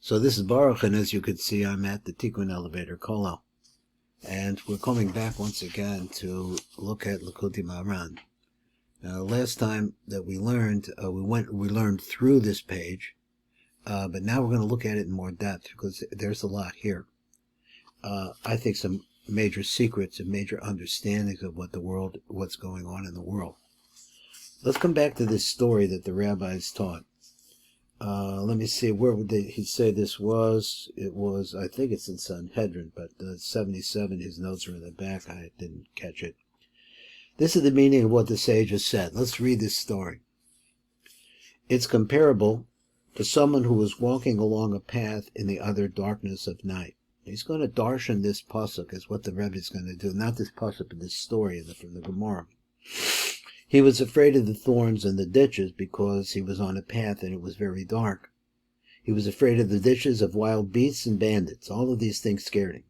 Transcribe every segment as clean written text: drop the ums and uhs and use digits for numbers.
So this is Baruch, and as you can see, I'm at the Tikkun elevator, Kollel. And we're coming back once again to look at Likutei Maharan. Now, last time that we learned, we learned through this page, but now we're going to look at it in more depth because there's a lot here. I think some major secrets and major understandings of what's going on in the world. Let's come back to this story that the rabbis taught. Let me see, where would he say this was? It was, I think it's in Sanhedrin, but 77, his notes are in the back. I didn't catch it. This is the meaning of what the sages said. Let's read this story. It's comparable to someone who was walking along a path in the utter darkness of night. He's going to darshan this pasuk, is what the Rebbe is going to do. Not this pasuk, but this story from the Gemara. He was afraid of the thorns and the ditches because he was on a path and it was very dark. He was afraid of the ditches, of wild beasts and bandits. All of these things scared him.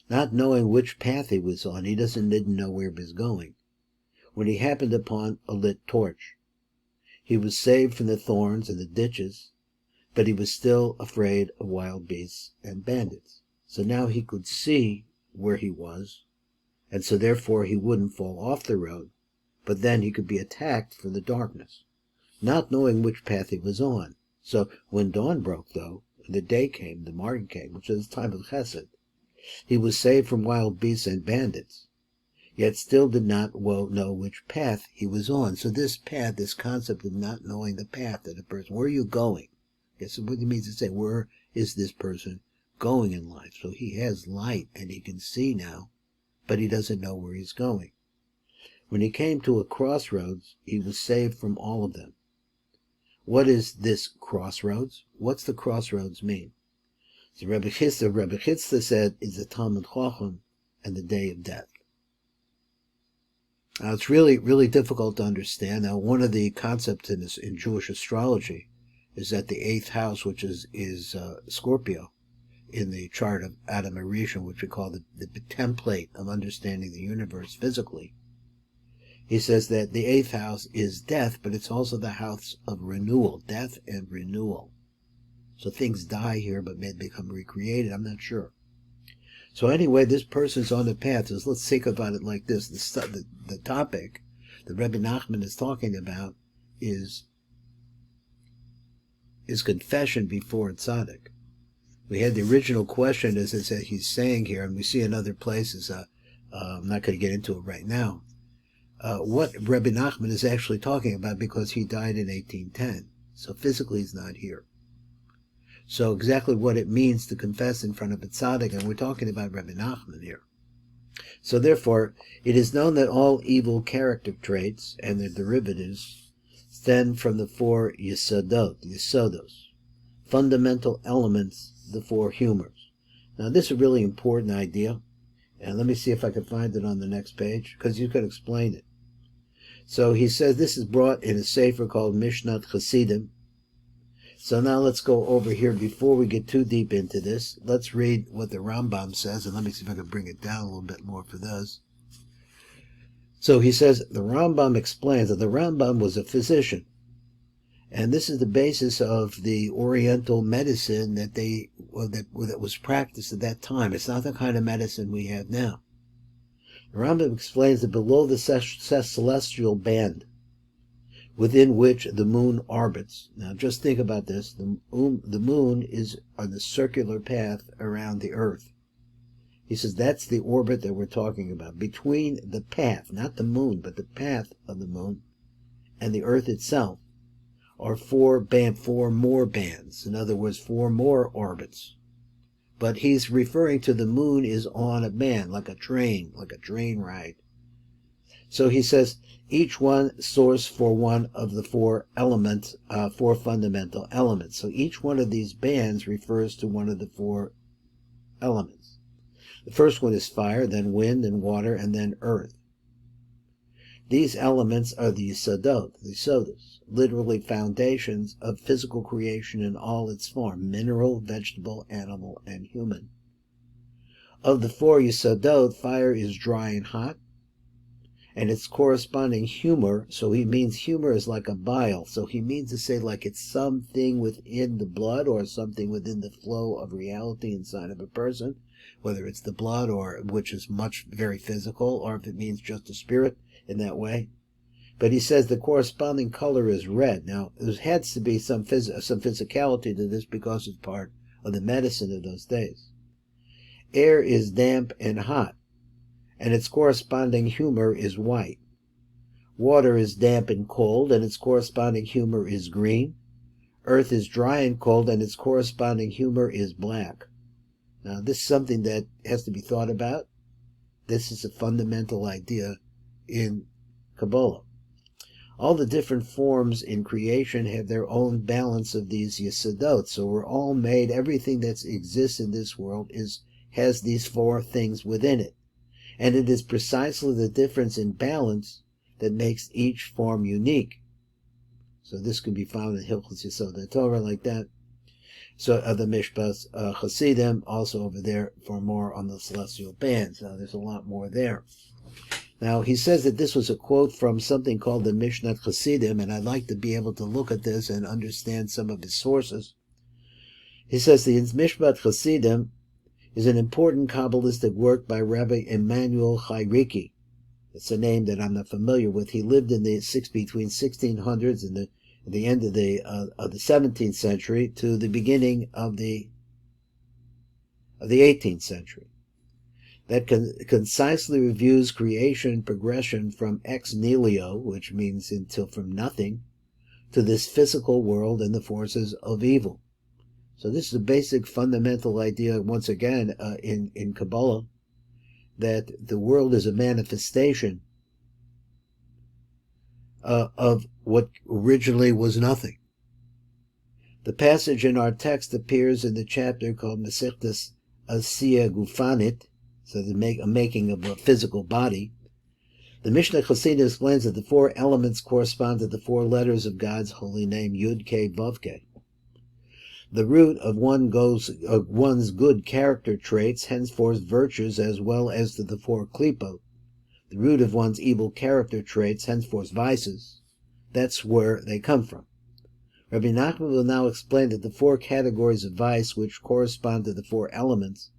Not knowing which path he was on, he didn't know where he was going. When he happened upon a lit torch, he was saved from the thorns and the ditches, but he was still afraid of wild beasts and bandits. So now he could see where he was, and so therefore he wouldn't fall off the road. But then he could be attacked from the darkness, not knowing which path he was on. So when dawn broke, though, and the day came, the morning came, which is the time of Chesed, he was saved from wild beasts and bandits, yet still did not know which path he was on. So this path, this concept of not knowing the path of the person, where are you going? Guess what it means to say, where is this person going in life? So he has light and he can see now, but he doesn't know where he's going. When he came to a crossroads, he was saved from all of them. What is this crossroads? What's the crossroads mean? So Rebbe Chitzta said is the Talmud Chacham and the day of death. Now it's really, really difficult to understand. Now one of the concepts in Jewish astrology is that the 8th house, which is Scorpio, in the chart of Adam Arishan, which we call the template of understanding the universe physically. He says that the 8th house is death, but it's also the house of renewal, death and renewal. So things die here, but may become recreated. I'm not sure. So anyway, this person's on the path. So let's think about it like this. The topic that Rebbe Nachman is talking about is confession before a tzaddik. We had the original question, as he's saying here, and we see in other places. I'm not going to get into it right now. What Rebbe Nachman is actually talking about, because he died in 1810. So physically he's not here. So exactly what it means to confess in front of a tzaddik, and we're talking about Rebbe Nachman here. So therefore, it is known that all evil character traits and their derivatives stem from the 4 yesodos, fundamental elements, the 4 humors. Now this is a really important idea, and let me see if I can find it on the next page, because you can explain it. So he says this is brought in a sefer called Mishnat Chasidim. So now let's go over here before we get too deep into this. Let's read what the Rambam says, and let me see if I can bring it down a little bit more for this. So he says, the Rambam explains that the Rambam was a physician, and this is the basis of the Oriental medicine that was practiced at that time. It's not the kind of medicine we have now. The Rambam explains that below the celestial band within which the moon orbits. Now just think about this. The moon is on the circular path around the earth. He says that's the orbit that we're talking about. Between the path, not the moon, but the path of the moon and the earth itself are 4 more bands. In other words, 4 more orbits. But he's referring to the moon is on a band, like a train ride. So he says each one source for one of the 4 elements, 4 fundamental elements. So each one of these bands refers to one of the 4 elements. The first one is fire, then wind and water, and then earth. These elements are the yesodos, literally foundations of physical creation in all its form, mineral, vegetable, animal, and human. Of the 4 yesodot, fire is dry and hot, and its corresponding humor, so he means humor is like a bile, so he means to say like it's something within the blood or something within the flow of reality inside of a person, whether it's the blood, or which is very physical, or if it means just a spirit in that way. But he says the corresponding color is red. Now, there has to be some physicality to this because it's part of the medicine of those days. Air is damp and hot, and its corresponding humor is white. Water is damp and cold, and its corresponding humor is green. Earth is dry and cold, and its corresponding humor is black. Now, this is something that has to be thought about. This is a fundamental idea in Kabbalah. All the different forms in creation have their own balance of these yesodot. So we're all made, everything that exists in this world has these four things within it. And it is precisely the difference in balance that makes each form unique. So this can be found in Hilchos Yesod Torah like that. So the Mishpas Hasidim, also over there for more on the celestial bands. Now there's a lot more there. Now he says that this was a quote from something called the Mishnat Hasidim, and I'd like to be able to look at this and understand some of his sources. He says the Mishpat Hasidim is an important Kabbalistic work by Rabbi Emanuel Chayriki. It's a name that I'm not familiar with. He lived in between 1600s and the end of the 17th century to the beginning of the 18th century. That concisely reviews creation progression from ex nihilo, which means from nothing, to this physical world and the forces of evil. So this is a basic fundamental idea, once again, in Kabbalah, that the world is a manifestation of what originally was nothing. The passage in our text appears in the chapter called Masechtas Asiya Gufanit, so the making of a physical body. The Mishnah Chassidim explains that the four elements correspond to the four letters of God's holy name, Yud Ke Vav Ke. The root of one's good character traits, henceforth virtues, as well as to the four klipot. The root of one's evil character traits, henceforth vices. That's where they come from. Rabbi Nachman will now explain that the four categories of vice, which correspond to the four elements,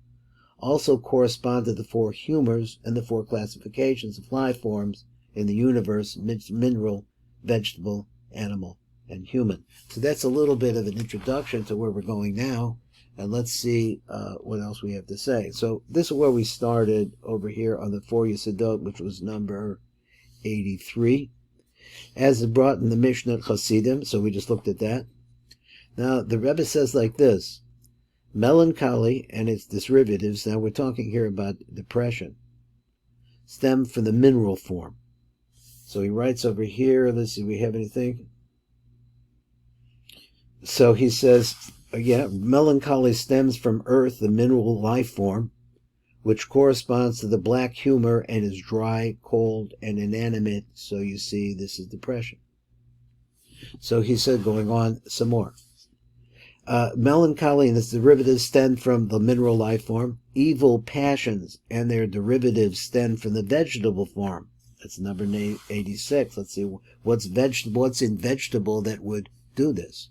also correspond to the four humors and the four classifications of life forms in the universe: mineral, vegetable, animal, and human. So that's a little bit of an introduction to where we're going now, and let's see what else we have to say. So this is where we started over here on the four Yesodot, which was number 83, as brought in the Mishnah Chassidim. So we just looked at that. Now the Rebbe says like this: melancholy and its derivatives, now we're talking here about depression, stem from the mineral form. So he writes over here, let's see, we have anything? So he says, melancholy stems from earth, the mineral life form, which corresponds to the black humor and is dry, cold, and inanimate. So you see, this is depression. So he said, going on some more. Melancholy and its derivatives stem from the mineral life form. Evil passions and their derivatives stem from the vegetable form. That's number 86. Let's see, what's in vegetable that would do this?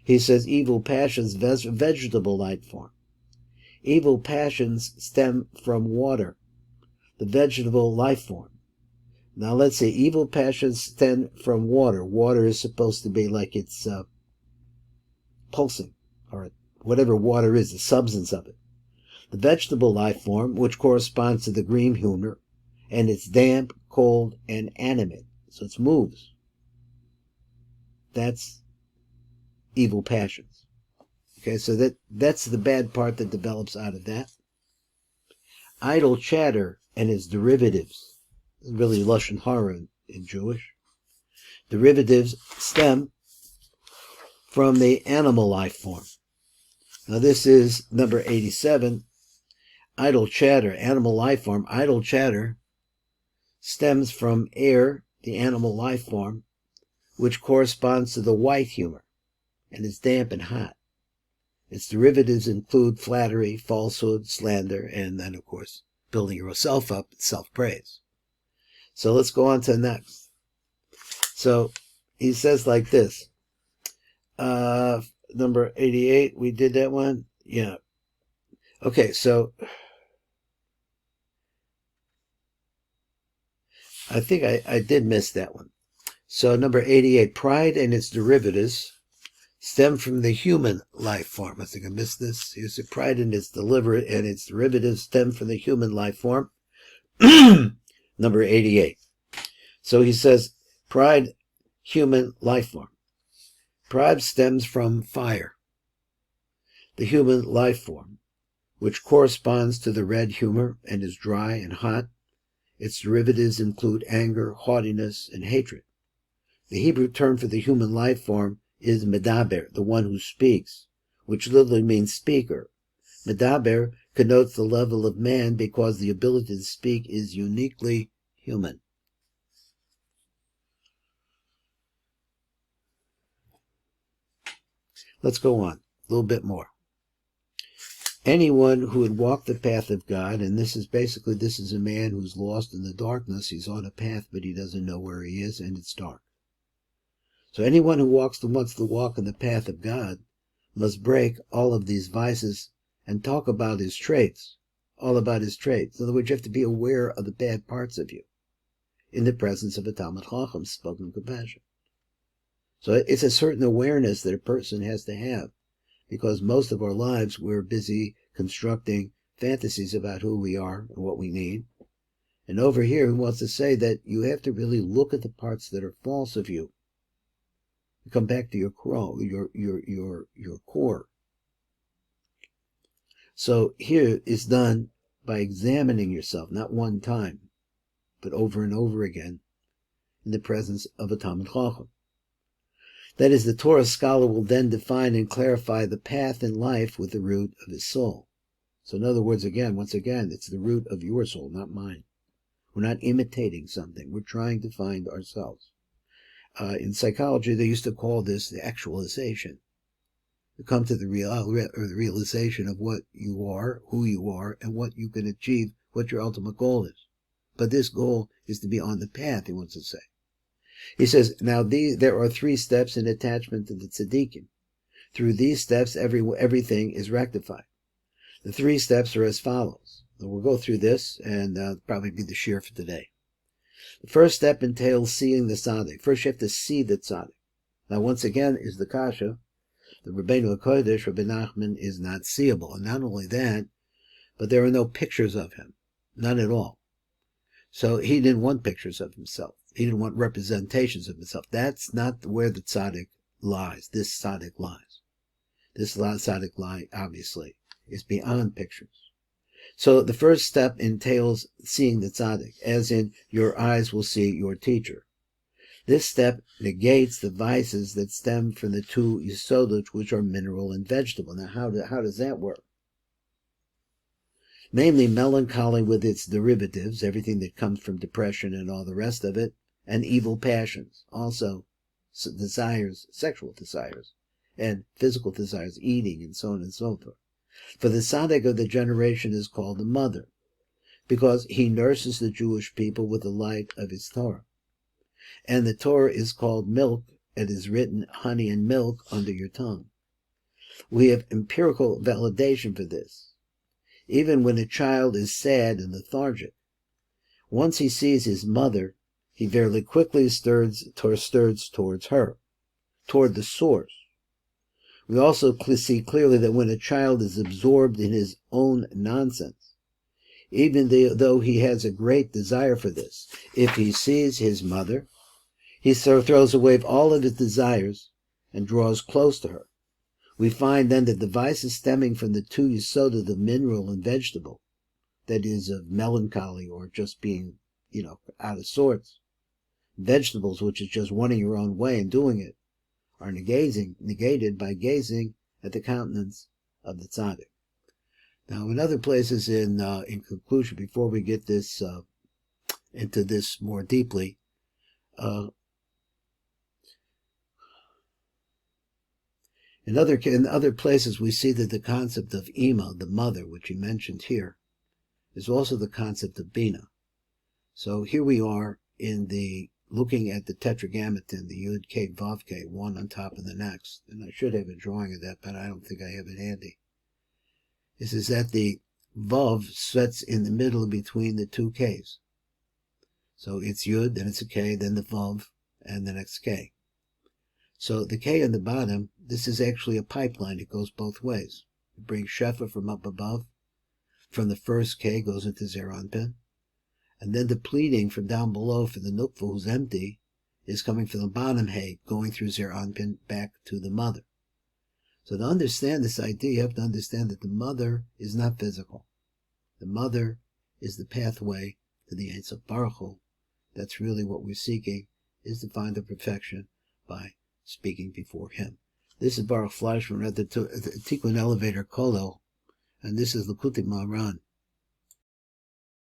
He says evil passions, vegetable life form. Evil passions stem from water, the vegetable life form. Now let's see, evil passions stem from water. Water is supposed to be like it's pulsing, or whatever water is, the substance of it. The vegetable life form, which corresponds to the green humor, and it's damp, cold, and animate, so it moves. That's evil passions. Okay, so that's the bad part that develops out of that. Idle chatter and its derivatives, really Lashon Hara in Jewish. Derivatives stem from the animal life form. Now this is number 87. Idle chatter, animal life form. Idle chatter stems from air, the animal life form, which corresponds to the white humor, and is damp and hot. Its derivatives include flattery, falsehood, slander, and then, of course, building yourself up, self-praise. So let's go on to the next. So he says like this. Number 88, we did that one? Yeah. Okay, so I think I did miss that one. So number 88, pride and its derivatives stem from the human life form. I think I missed this. Here's the pride and its derivatives stem from the human life form. Number 88. So he says, pride, human life form. Pride stems from fire, the human life form, which corresponds to the red humor and is dry and hot. Its derivatives include anger, haughtiness, and hatred. The Hebrew term for the human life form is medaber, the one who speaks, which literally means speaker. Medaber connotes the level of man because the ability to speak is uniquely human. Let's go on a little bit more. Anyone who would walk the path of God, and this is a man who's lost in the darkness. He's on a path, but he doesn't know where he is, and it's dark. So anyone who wants to walk in the path of God must break all of these vices and talk about his traits, all about his traits. In other words, you have to be aware of the bad parts of you in the presence of a Talmid Chacham, spoken compassion. So it's a certain awareness that a person has to have, because most of our lives we're busy constructing fantasies about who we are and what we need. And over here he wants to say that you have to really look at the parts that are false of you. Come back to your core. So here is done by examining yourself, not one time, but over and over again, in the presence of a Talmid Chacham. That is, the Torah scholar will then define and clarify the path in life with the root of his soul. So in other words, once again, it's the root of your soul, not mine. We're not imitating something. We're trying to find ourselves. In psychology, they used to call this the actualization. To come to the realization of what you are, who you are, and what you can achieve, what your ultimate goal is. But this goal is to be on the path, he wants to say. He says, now there are 3 steps in attachment to the tzaddikim. Through these steps, everything is rectified. The 3 steps are as follows. So we'll go through this, and probably be the shir for today. The first step entails seeing the tzaddik. First, you have to see the tzaddik. Now, once again, is the kasha. The Rebbeinu HaKodesh, Rebbe Nachman, is not seeable. And not only that, but there are no pictures of him. None at all. So he didn't want pictures of himself. He didn't want representations of himself. That's not where the tzaddik lies. This tzaddik lies. This tzaddik lie, obviously, is beyond pictures. So the first step entails seeing the tzaddik, as in, your eyes will see your teacher. This step negates the vices that stem from the 2 yesodot, which are mineral and vegetable. Now, how does that work? Namely, melancholy with its derivatives, everything that comes from depression and all the rest of it, and evil passions, also desires, sexual desires, and physical desires, eating, and so on and so forth. For the tzaddik of the generation is called the mother, because he nurses the Jewish people with the light of his Torah. And the Torah is called milk. It is written, honey and milk under your tongue. We have empirical validation for this. Even when a child is sad and lethargic, once he sees his mother, he very quickly stirs towards her, toward the source. We also see clearly that when a child is absorbed in his own nonsense, even though he has a great desire for this, if he sees his mother, he throws away all of his desires and draws close to her. We find then that the vices stemming from the 2 yesodot, the mineral and vegetable, that is of melancholy or just being, out of sorts, vegetables, which is just wanting your own way and doing it, are negated by gazing at the countenance of the tzaddik. Now, in other places, in conclusion, before we get this into this more deeply, in other places, we see that the concept of Ima, the mother, which he mentioned here, is also the concept of Bina. So here we are in the looking at the tetragrammaton, the Yud K Vav K, one on top of the next, and I should have a drawing of that, but I don't think I have it handy. This is that the Vav sets in the middle between the two Ks. So it's Yud, then it's a K, then the Vav, and the next K. So the K on the bottom, this is actually a pipeline. It goes both ways. It brings Shefa from up above. From the first K goes into Zer Anpin. And then the pleading from down below for the Nukva, who's empty, is coming from the bottom Hey, going through Zer Anpin back to the mother. So to understand this idea, you have to understand that the mother is not physical. The mother is the pathway to the Ein Sof Baruch Hu. That's really what we're seeking, is to find the perfection by speaking before Him. This is Baruch Fleischman at the Tikkun Elevator Kolel, and this is Likutei Maharan.